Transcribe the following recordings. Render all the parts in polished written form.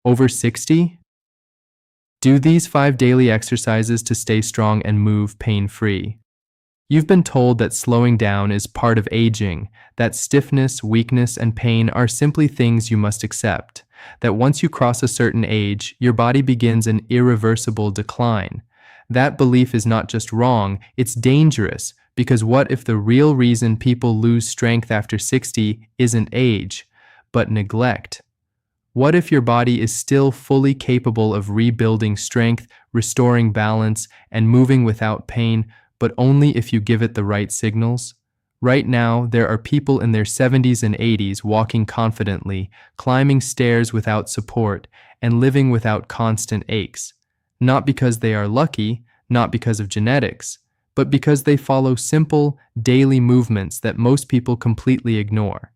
Over 60? Do these 5 daily exercises to stay strong and move pain-free. You've been told that slowing down is part of aging, that stiffness, weakness, and pain are simply things you must accept, that once you cross a certain age, your body begins an irreversible decline. That belief is not just wrong, it's dangerous, because what if the real reason people lose strength after 60 isn't age, but neglect? What if your body is still fully capable of rebuilding strength, restoring balance, and moving without pain, but only if you give it the right signals? Right now, there are people in their 70s and 80s walking confidently, climbing stairs without support, and living without constant aches. Not because they are lucky, not because of genetics, but because they follow simple, daily movements that most people completely ignore.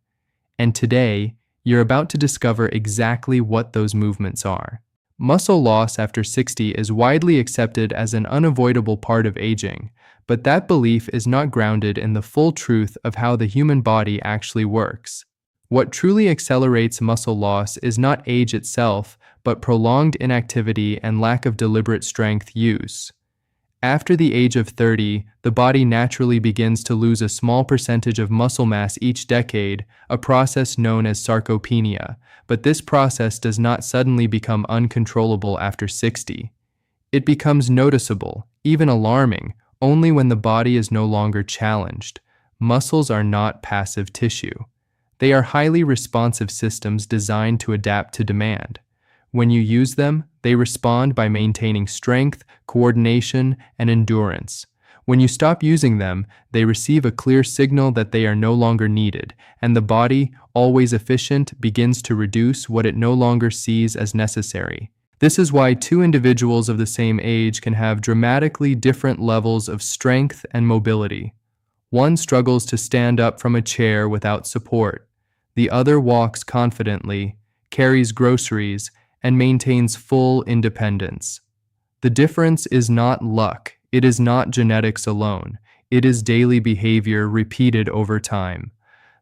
And today, you're about to discover exactly what those movements are. Muscle loss after 60 is widely accepted as an unavoidable part of aging, but that belief is not grounded in the full truth of how the human body actually works. What truly accelerates muscle loss is not age itself, but prolonged inactivity and lack of deliberate strength use. After the age of 30, the body naturally begins to lose a small percentage of muscle mass each decade, a process known as sarcopenia, but this process does not suddenly become uncontrollable after 60. It becomes noticeable, even alarming, only when the body is no longer challenged. Muscles are not passive tissue. They are highly responsive systems designed to adapt to demand. When you use them, they respond by maintaining strength, coordination, and endurance. When you stop using them, they receive a clear signal that they are no longer needed, and the body, always efficient, begins to reduce what it no longer sees as necessary. This is why two individuals of the same age can have dramatically different levels of strength and mobility. One struggles to stand up from a chair without support. The other walks confidently, carries groceries, and maintains full independence. The difference is not luck, it is not genetics alone, it is daily behavior repeated over time.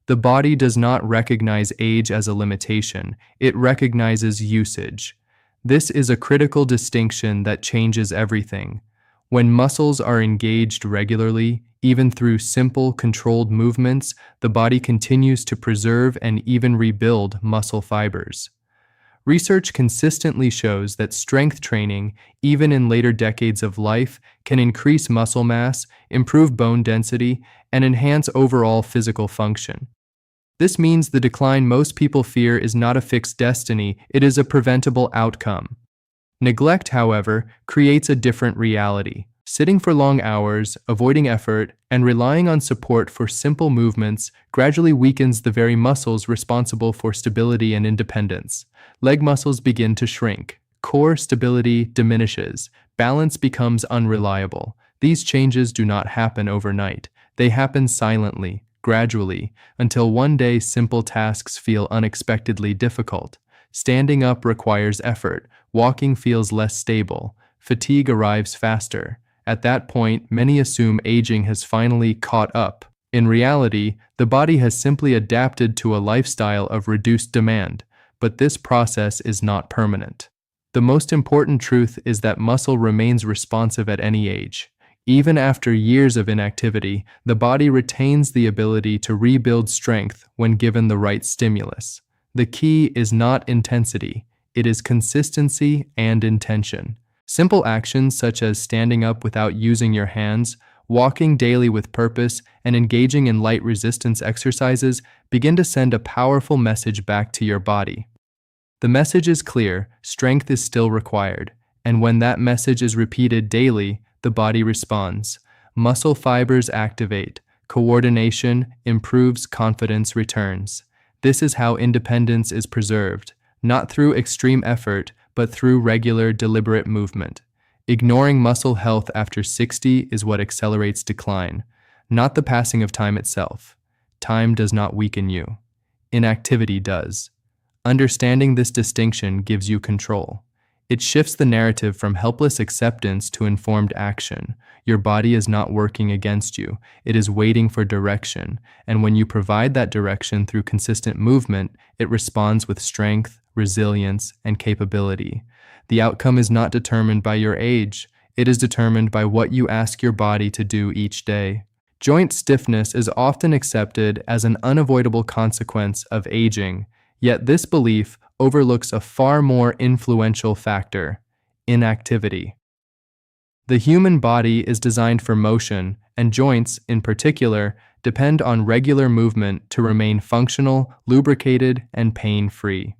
The body does not recognize age as a limitation, it recognizes usage. This is a critical distinction that changes everything. When muscles are engaged regularly, even through simple, controlled movements, the body continues to preserve and even rebuild muscle fibers. Research consistently shows that strength training, even in later decades of life, can increase muscle mass, improve bone density, and enhance overall physical function. This means the decline most people fear is not a fixed destiny, it is a preventable outcome. Neglect, however, creates a different reality. Sitting for long hours, avoiding effort, and relying on support for simple movements gradually weakens the very muscles responsible for stability and independence. Leg muscles begin to shrink. Core stability diminishes. Balance becomes unreliable. These changes do not happen overnight. They happen silently, gradually, until one day simple tasks feel unexpectedly difficult. Standing up requires effort. Walking feels less stable. Fatigue arrives faster. At that point, many assume aging has finally caught up. In reality, the body has simply adapted to a lifestyle of reduced demand, but this process is not permanent. The most important truth is that muscle remains responsive at any age. Even after years of inactivity, the body retains the ability to rebuild strength when given the right stimulus. The key is not intensity, it is consistency and intention. Simple actions such as standing up without using your hands, walking daily with purpose, and engaging in light resistance exercises begin to send a powerful message back to your body. The message is clear, strength is still required, and when that message is repeated daily, the body responds. Muscle fibers activate, coordination improves, confidence returns. This is how independence is preserved, not through extreme effort, but through regular, deliberate movement. Ignoring muscle health after 60 is what accelerates decline, not the passing of time itself. Time does not weaken you. Inactivity does. Understanding this distinction gives you control. It shifts the narrative from helpless acceptance to informed action. Your body is not working against you, it is waiting for direction. And when you provide that direction through consistent movement, it responds with strength, resilience, and capability. The outcome is not determined by your age, it is determined by what you ask your body to do each day. Joint stiffness is often accepted as an unavoidable consequence of aging, yet this belief overlooks a far more influential factor: inactivity. The human body is designed for motion, and joints, in particular, depend on regular movement to remain functional, lubricated, and pain-free.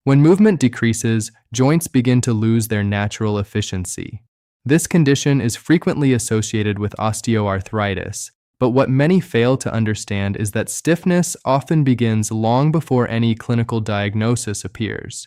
When movement decreases, joints begin to lose their natural efficiency. This condition is frequently associated with osteoarthritis, but what many fail to understand is that stiffness often begins long before any clinical diagnosis appears.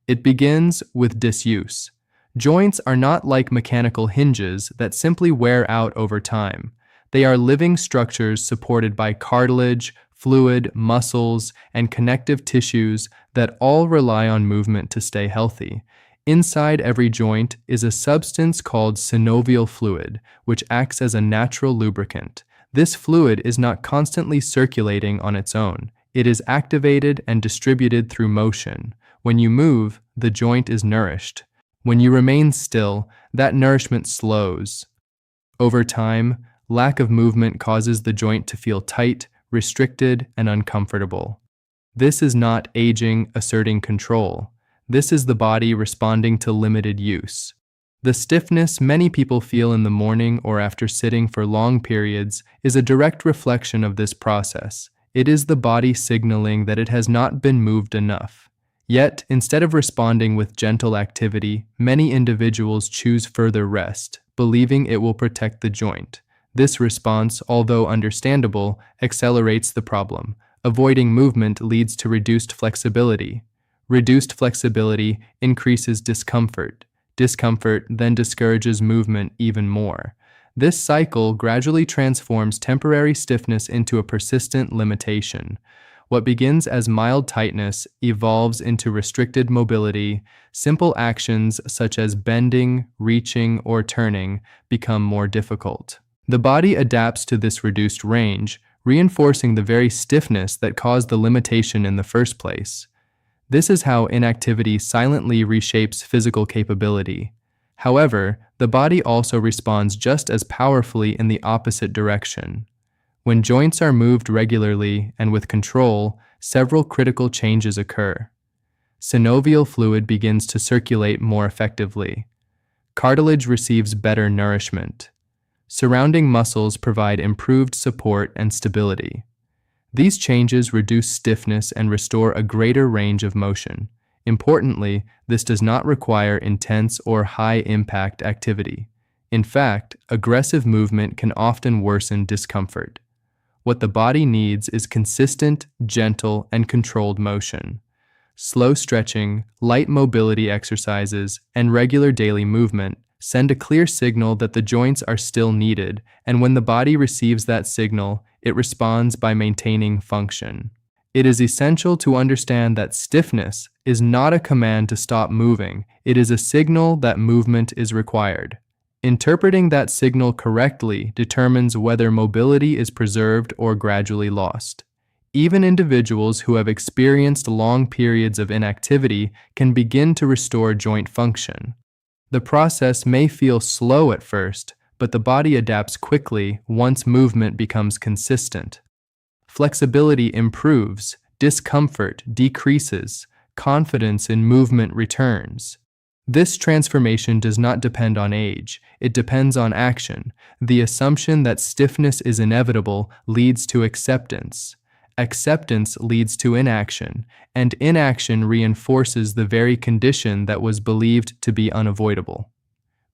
It begins with disuse. Joints are not like mechanical hinges that simply wear out over time. They are living structures supported by cartilage, fluid, muscles, and connective tissues that all rely on movement to stay healthy. Inside every joint is a substance called synovial fluid, which acts as a natural lubricant. This fluid is not constantly circulating on its own. It is activated and distributed through motion. When you move, the joint is nourished. When you remain still, that nourishment slows. Over time, lack of movement causes the joint to feel tight, restricted, and uncomfortable. This is not aging asserting control. This is the body responding to limited use. The stiffness many people feel in the morning or after sitting for long periods is a direct reflection of this process. It is the body signaling that it has not been moved enough. Yet, instead of responding with gentle activity, many individuals choose further rest, believing it will protect the joint. This response, although understandable, accelerates the problem. Avoiding movement leads to reduced flexibility. Reduced flexibility increases discomfort. Discomfort then discourages movement even more. This cycle gradually transforms temporary stiffness into a persistent limitation. What begins as mild tightness evolves into restricted mobility. Simple actions such as bending, reaching, or turning become more difficult. The body adapts to this reduced range, reinforcing the very stiffness that caused the limitation in the first place. This is how inactivity silently reshapes physical capability. However, the body also responds just as powerfully in the opposite direction. When joints are moved regularly and with control, several critical changes occur. Synovial fluid begins to circulate more effectively. Cartilage receives better nourishment. Surrounding muscles provide improved support and stability. These changes reduce stiffness and restore a greater range of motion. Importantly, this does not require intense or high-impact activity. In fact, aggressive movement can often worsen discomfort. What the body needs is consistent, gentle, and controlled motion. Slow stretching, light mobility exercises, and regular daily movement send a clear signal that the joints are still needed, and when the body receives that signal, it responds by maintaining function. It is essential to understand that stiffness is not a command to stop moving, it is a signal that movement is required. Interpreting that signal correctly determines whether mobility is preserved or gradually lost. Even individuals who have experienced long periods of inactivity can begin to restore joint function. The process may feel slow at first, but the body adapts quickly once movement becomes consistent. Flexibility improves, discomfort decreases, confidence in movement returns. This transformation does not depend on age, it depends on action. The assumption that stiffness is inevitable leads to acceptance. Acceptance leads to inaction, and inaction reinforces the very condition that was believed to be unavoidable.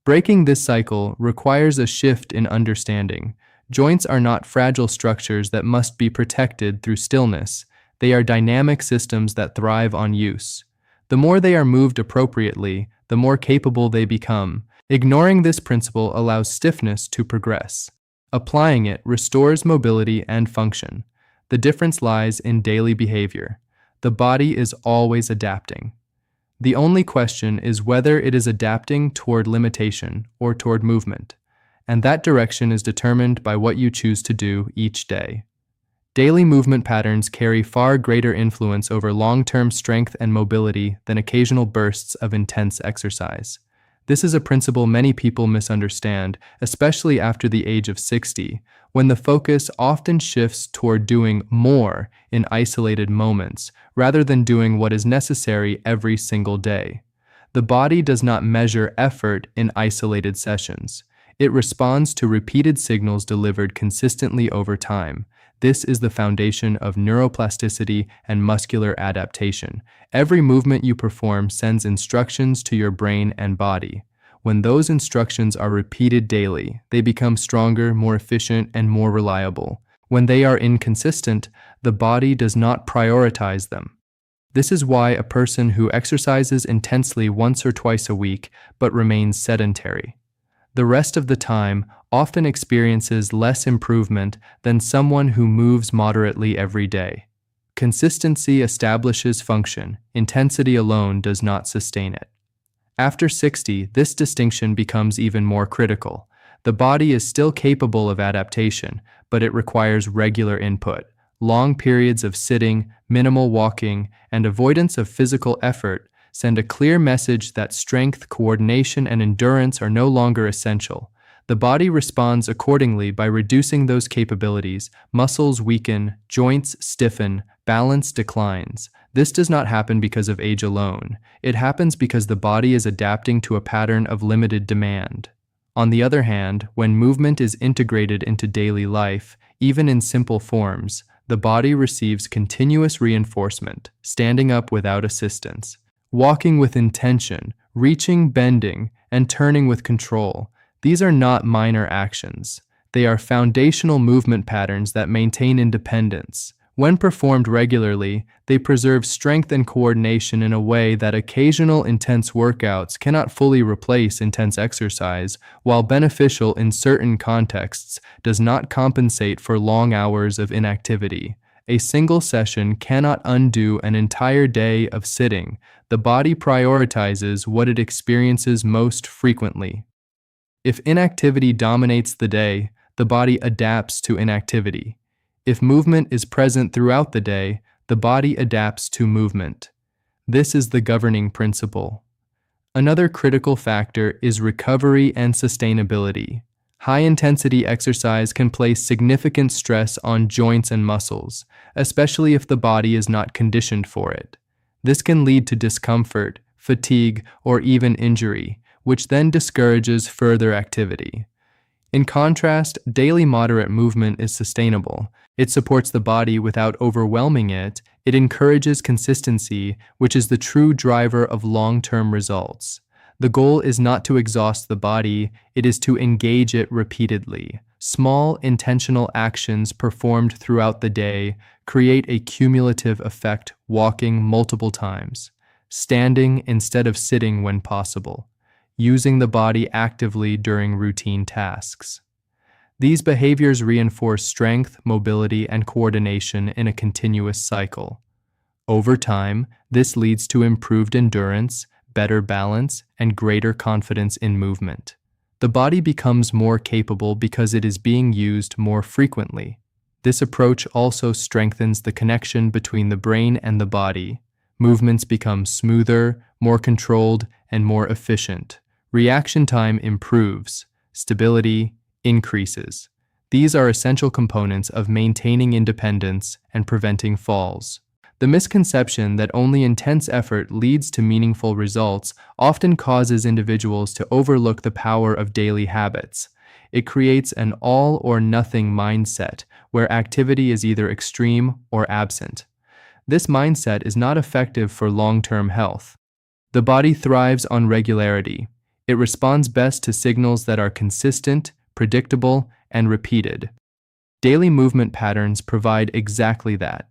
Breaking this cycle requires a shift in understanding. Joints are not fragile structures that must be protected through stillness. They are dynamic systems that thrive on use. The more they are moved appropriately, the more capable they become. Ignoring this principle allows stiffness to progress. Applying it restores mobility and function. The difference lies in daily behavior. The body is always adapting. The only question is whether it is adapting toward limitation or toward movement, and that direction is determined by what you choose to do each day. Daily movement patterns carry far greater influence over long-term strength and mobility than occasional bursts of intense exercise. This is a principle many people misunderstand, especially after the age of 60, when the focus often shifts toward doing more in isolated moments rather than doing what is necessary every single day. The body does not measure effort in isolated sessions. It responds to repeated signals delivered consistently over time. This is the foundation of neuroplasticity and muscular adaptation. Every movement you perform sends instructions to your brain and body. When those instructions are repeated daily, they become stronger, more efficient, and more reliable. When they are inconsistent, the body does not prioritize them. This is why a person who exercises intensely once or twice a week but remains sedentary the rest of the time often experiences less improvement than someone who moves moderately every day. Consistency establishes function, intensity alone does not sustain it. After 60, this distinction becomes even more critical. The body is still capable of adaptation, but it requires regular input. Long periods of sitting, minimal walking, and avoidance of physical effort send a clear message that strength, coordination, and endurance are no longer essential. The body responds accordingly by reducing those capabilities. Muscles weaken, joints stiffen, balance declines. This does not happen because of age alone. It happens because the body is adapting to a pattern of limited demand. On the other hand, when movement is integrated into daily life, even in simple forms, the body receives continuous reinforcement, standing up without assistance, walking with intention, reaching, bending, and turning with control. These are not minor actions. They are foundational movement patterns that maintain independence. When performed regularly, they preserve strength and coordination in a way that occasional intense workouts cannot fully replace intense exercise, while beneficial in certain contexts, does not compensate for long hours of inactivity. A single session cannot undo an entire day of sitting. The body prioritizes what it experiences most frequently. If inactivity dominates the day, the body adapts to inactivity. If movement is present throughout the day, the body adapts to movement. This is the governing principle. Another critical factor is recovery and sustainability. High-intensity exercise can place significant stress on joints and muscles, especially if the body is not conditioned for it. This can lead to discomfort, fatigue, or even injury, which then discourages further activity. In contrast, daily moderate movement is sustainable. It supports the body without overwhelming it. It encourages consistency, which is the true driver of long-term results. The goal is not to exhaust the body, it is to engage it repeatedly. Small, intentional actions performed throughout the day create a cumulative effect. Walking multiple times, standing instead of sitting when possible, using the body actively during routine tasks. These behaviors reinforce strength, mobility, and coordination in a continuous cycle. Over time, this leads to improved endurance, better balance, and greater confidence in movement. The body becomes more capable because it is being used more frequently. This approach also strengthens the connection between the brain and the body. Movements become smoother, more controlled, and more efficient. Reaction time improves. Stability increases. These are essential components of maintaining independence and preventing falls. The misconception that only intense effort leads to meaningful results often causes individuals to overlook the power of daily habits. It creates an all-or-nothing mindset where activity is either extreme or absent. This mindset is not effective for long-term health. The body thrives on regularity. It responds best to signals that are consistent, predictable, and repeated. Daily movement patterns provide exactly that.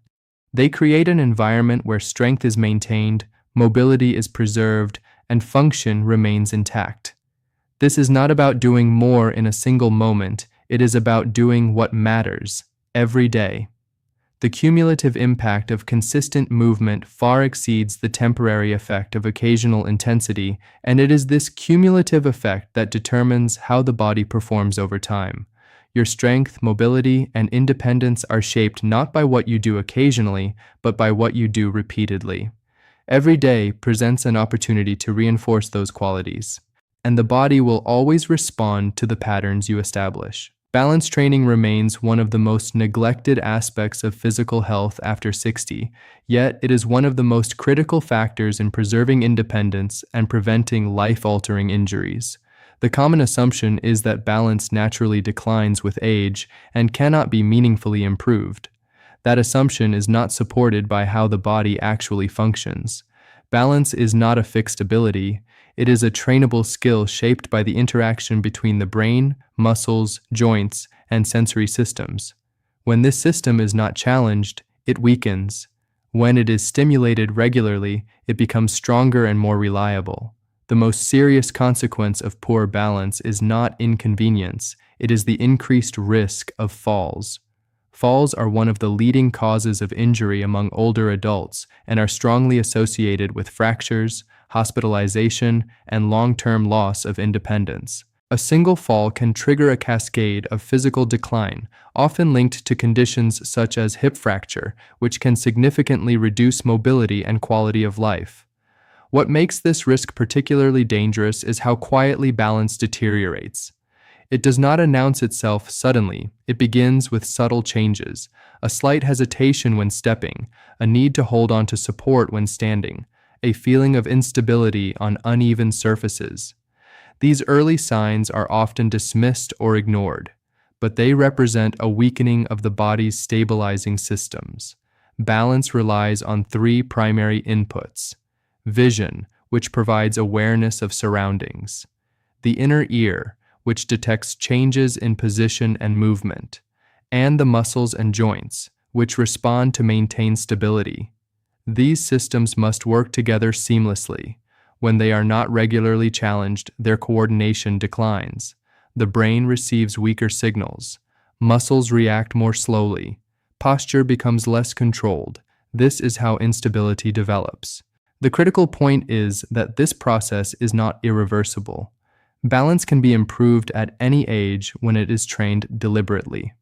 They create an environment where strength is maintained, mobility is preserved, and function remains intact. This is not about doing more in a single moment, it is about doing what matters every day. The cumulative impact of consistent movement far exceeds the temporary effect of occasional intensity, and it is this cumulative effect that determines how the body performs over time. Your strength, mobility, and independence are shaped not by what you do occasionally, but by what you do repeatedly. Every day presents an opportunity to reinforce those qualities, and the body will always respond to the patterns you establish. Balance training remains one of the most neglected aspects of physical health after 60, yet it is one of the most critical factors in preserving independence and preventing life-altering injuries. The common assumption is that balance naturally declines with age and cannot be meaningfully improved. That assumption is not supported by how the body actually functions. Balance is not a fixed ability. It is a trainable skill shaped by the interaction between the brain, muscles, joints, and sensory systems. When this system is not challenged, it weakens. When it is stimulated regularly, it becomes stronger and more reliable. The most serious consequence of poor balance is not inconvenience, it is the increased risk of falls. Falls are one of the leading causes of injury among older adults and are strongly associated with fractures, hospitalization, and long-term loss of independence. A single fall can trigger a cascade of physical decline, often linked to conditions such as hip fracture, which can significantly reduce mobility and quality of life. What makes this risk particularly dangerous is how quietly balance deteriorates. It does not announce itself suddenly. It begins with subtle changes, a slight hesitation when stepping, a need to hold on to support when standing, a feeling of instability on uneven surfaces. These early signs are often dismissed or ignored, but they represent a weakening of the body's stabilizing systems. Balance relies on three primary inputs: vision, which provides awareness of surroundings; the inner ear, which detects changes in position and movement; and the muscles and joints, which respond to maintain stability. These systems must work together seamlessly. When they are not regularly challenged, their coordination declines. The brain receives weaker signals. Muscles react more slowly. Posture becomes less controlled. This is how instability develops. The critical point is that this process is not irreversible. Balance can be improved at any age when it is trained deliberately.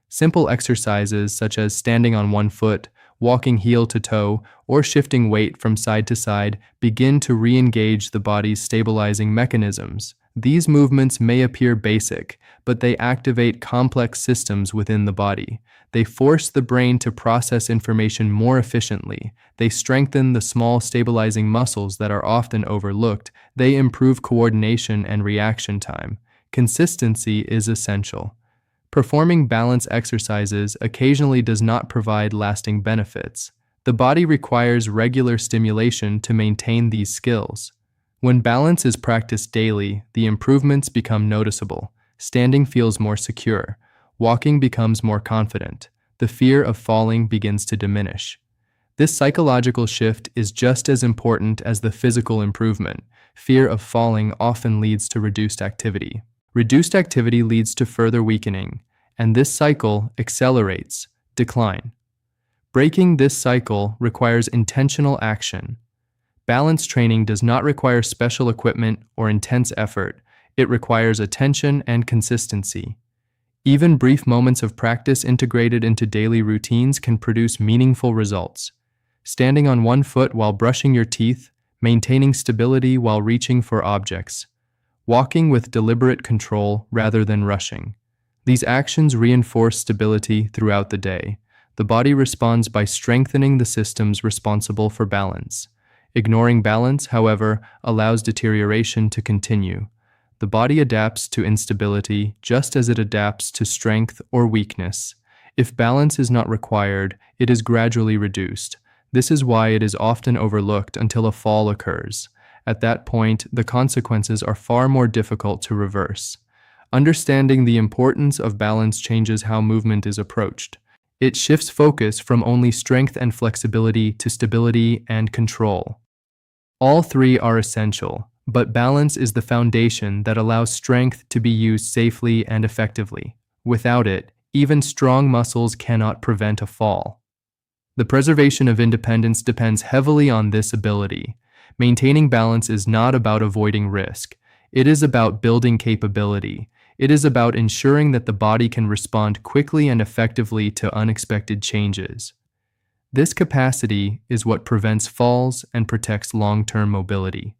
Simple exercises such as standing on one foot, walking heel to toe, or shifting weight from side to side begin to re-engage the body's stabilizing mechanisms. These movements may appear basic, but they activate complex systems within the body. They force the brain to process information more efficiently. They strengthen the small stabilizing muscles that are often overlooked. They improve coordination and reaction time. Consistency is essential. Performing balance exercises occasionally does not provide lasting benefits. The body requires regular stimulation to maintain these skills. When balance is practiced daily, the improvements become noticeable. Standing feels more secure. Walking becomes more confident. The fear of falling begins to diminish. This psychological shift is just as important as the physical improvement. Fear of falling often leads to reduced activity. Reduced activity leads to further weakening, and this cycle accelerates decline. Breaking this cycle requires intentional action. Balance training does not require special equipment or intense effort. It requires attention and consistency. Even brief moments of practice integrated into daily routines can produce meaningful results. Standing on one foot while brushing your teeth, maintaining stability while reaching for objects, walking with deliberate control rather than rushing. These actions reinforce stability throughout the day. The body responds by strengthening the systems responsible for balance. Ignoring balance, however, allows deterioration to continue. The body adapts to instability just as it adapts to strength or weakness. If balance is not required, it is gradually reduced. This is why it is often overlooked until a fall occurs. At that point, the consequences are far more difficult to reverse. Understanding the importance of balance changes how movement is approached. It shifts focus from only strength and flexibility to stability and control. All three are essential, but balance is the foundation that allows strength to be used safely and effectively. Without it, even strong muscles cannot prevent a fall. The preservation of independence depends heavily on this ability. Maintaining balance is not about avoiding risk. It is about building capability. It is about ensuring that the body can respond quickly and effectively to unexpected changes. This capacity is what prevents falls and protects long-term mobility.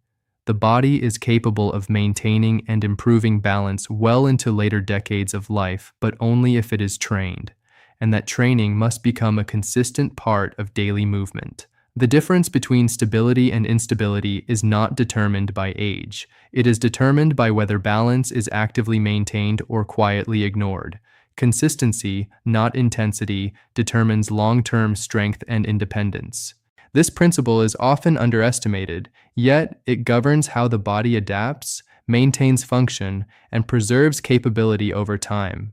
The body is capable of maintaining and improving balance well into later decades of life, but only if it is trained, and that training must become a consistent part of daily movement. The difference between stability and instability is not determined by age. It is determined by whether balance is actively maintained or quietly ignored. Consistency, not intensity, determines long-term strength and independence. This principle is often underestimated, yet it governs how the body adapts, maintains function, and preserves capability over time.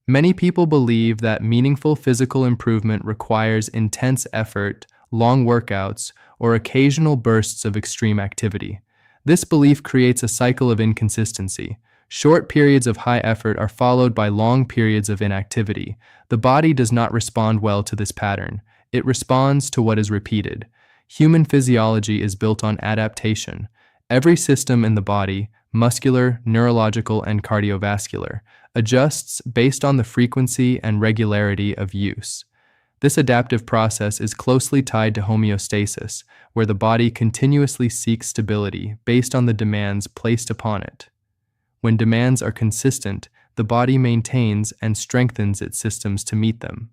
Many people believe that meaningful physical improvement requires intense effort, long workouts, or occasional bursts of extreme activity. This belief creates a cycle of inconsistency. Short periods of high effort are followed by long periods of inactivity. The body does not respond well to this pattern. It responds to what is repeated. Human physiology is built on adaptation. Every system in the body, muscular, neurological, and cardiovascular, adjusts based on the frequency and regularity of use. This adaptive process is closely tied to homeostasis, where the body continuously seeks stability based on the demands placed upon it. When demands are consistent, the body maintains and strengthens its systems to meet them.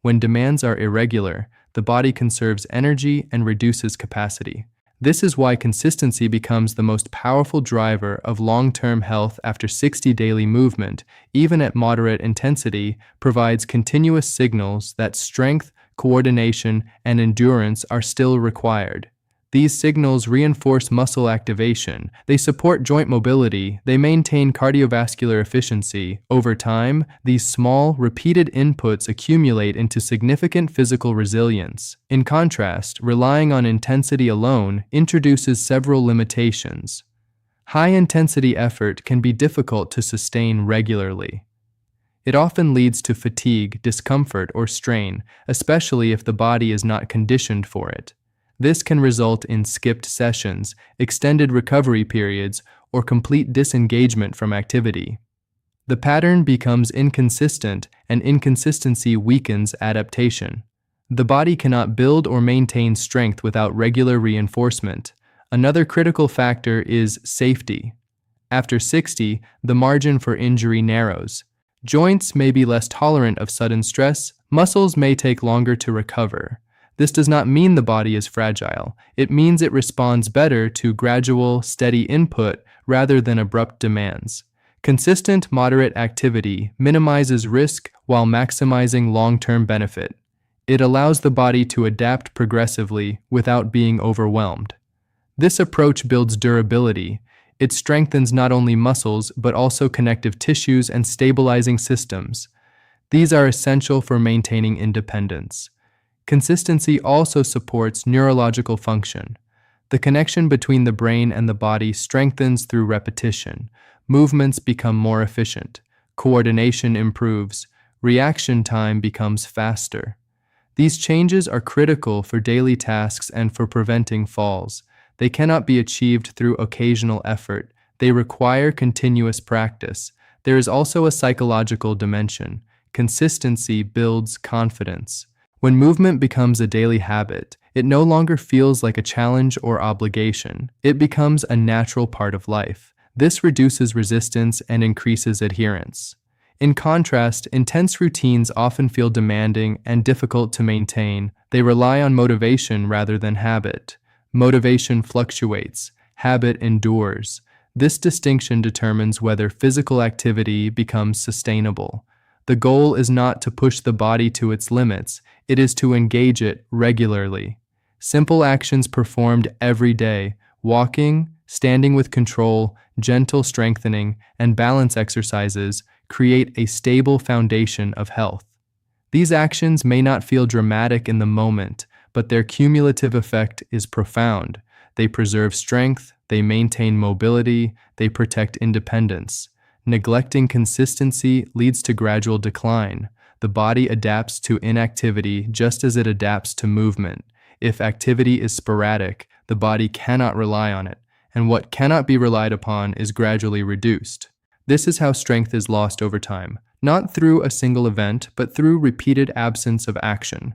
When demands are irregular, the body conserves energy and reduces capacity. This is why consistency becomes the most powerful driver of long-term health after 60 daily movement, even at moderate intensity, provides continuous signals that strength, coordination, and endurance are still required. These signals reinforce muscle activation, they support joint mobility, they maintain cardiovascular efficiency. Over time, these small, repeated inputs accumulate into significant physical resilience. In contrast, relying on intensity alone introduces several limitations. High-intensity effort can be difficult to sustain regularly. It often leads to fatigue, discomfort, or strain, especially if the body is not conditioned for it. This can result in skipped sessions, extended recovery periods, or complete disengagement from activity. The pattern becomes inconsistent, and inconsistency weakens adaptation. The body cannot build or maintain strength without regular reinforcement. Another critical factor is safety. After 60, the margin for injury narrows. Joints may be less tolerant of sudden stress, muscles may take longer to recover. This does not mean the body is fragile. It means it responds better to gradual, steady input rather than abrupt demands. Consistent, moderate activity minimizes risk while maximizing long-term benefit. It allows the body to adapt progressively without being overwhelmed. This approach builds durability. It strengthens not only muscles but also connective tissues and stabilizing systems. These are essential for maintaining independence. Consistency also supports neurological function. The connection between the brain and the body strengthens through repetition. Movements become more efficient. Coordination improves. Reaction time becomes faster. These changes are critical for daily tasks and for preventing falls. They cannot be achieved through occasional effort. They require continuous practice. There is also a psychological dimension. Consistency builds confidence. When movement becomes a daily habit, it no longer feels like a challenge or obligation. It becomes a natural part of life. This reduces resistance and increases adherence. In contrast, intense routines often feel demanding and difficult to maintain. They rely on motivation rather than habit. Motivation fluctuates. Habit endures. This distinction determines whether physical activity becomes sustainable. The goal is not to push the body to its limits, it is to engage it regularly. Simple actions performed every day, walking, standing with control, gentle strengthening, and balance exercises create a stable foundation of health. These actions may not feel dramatic in the moment, but their cumulative effect is profound. They preserve strength, they maintain mobility, they protect independence. Neglecting consistency leads to gradual decline. The body adapts to inactivity just as it adapts to movement. If activity is sporadic, the body cannot rely on it, and what cannot be relied upon is gradually reduced. This is how strength is lost over time, not through a single event, but through repeated absence of action.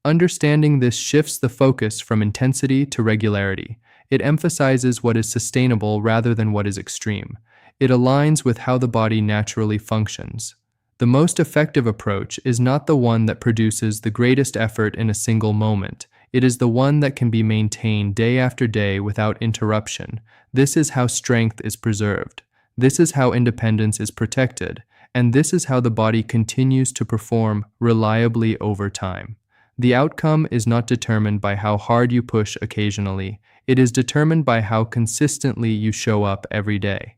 Understanding this shifts the focus from intensity to regularity. It emphasizes what is sustainable rather than what is extreme. It aligns with how the body naturally functions. The most effective approach is not the one that produces the greatest effort in a single moment. It is the one that can be maintained day after day without interruption. This is how strength is preserved. This is how independence is protected. And this is how the body continues to perform reliably over time. The outcome is not determined by how hard you push occasionally. It is determined by how consistently you show up every day.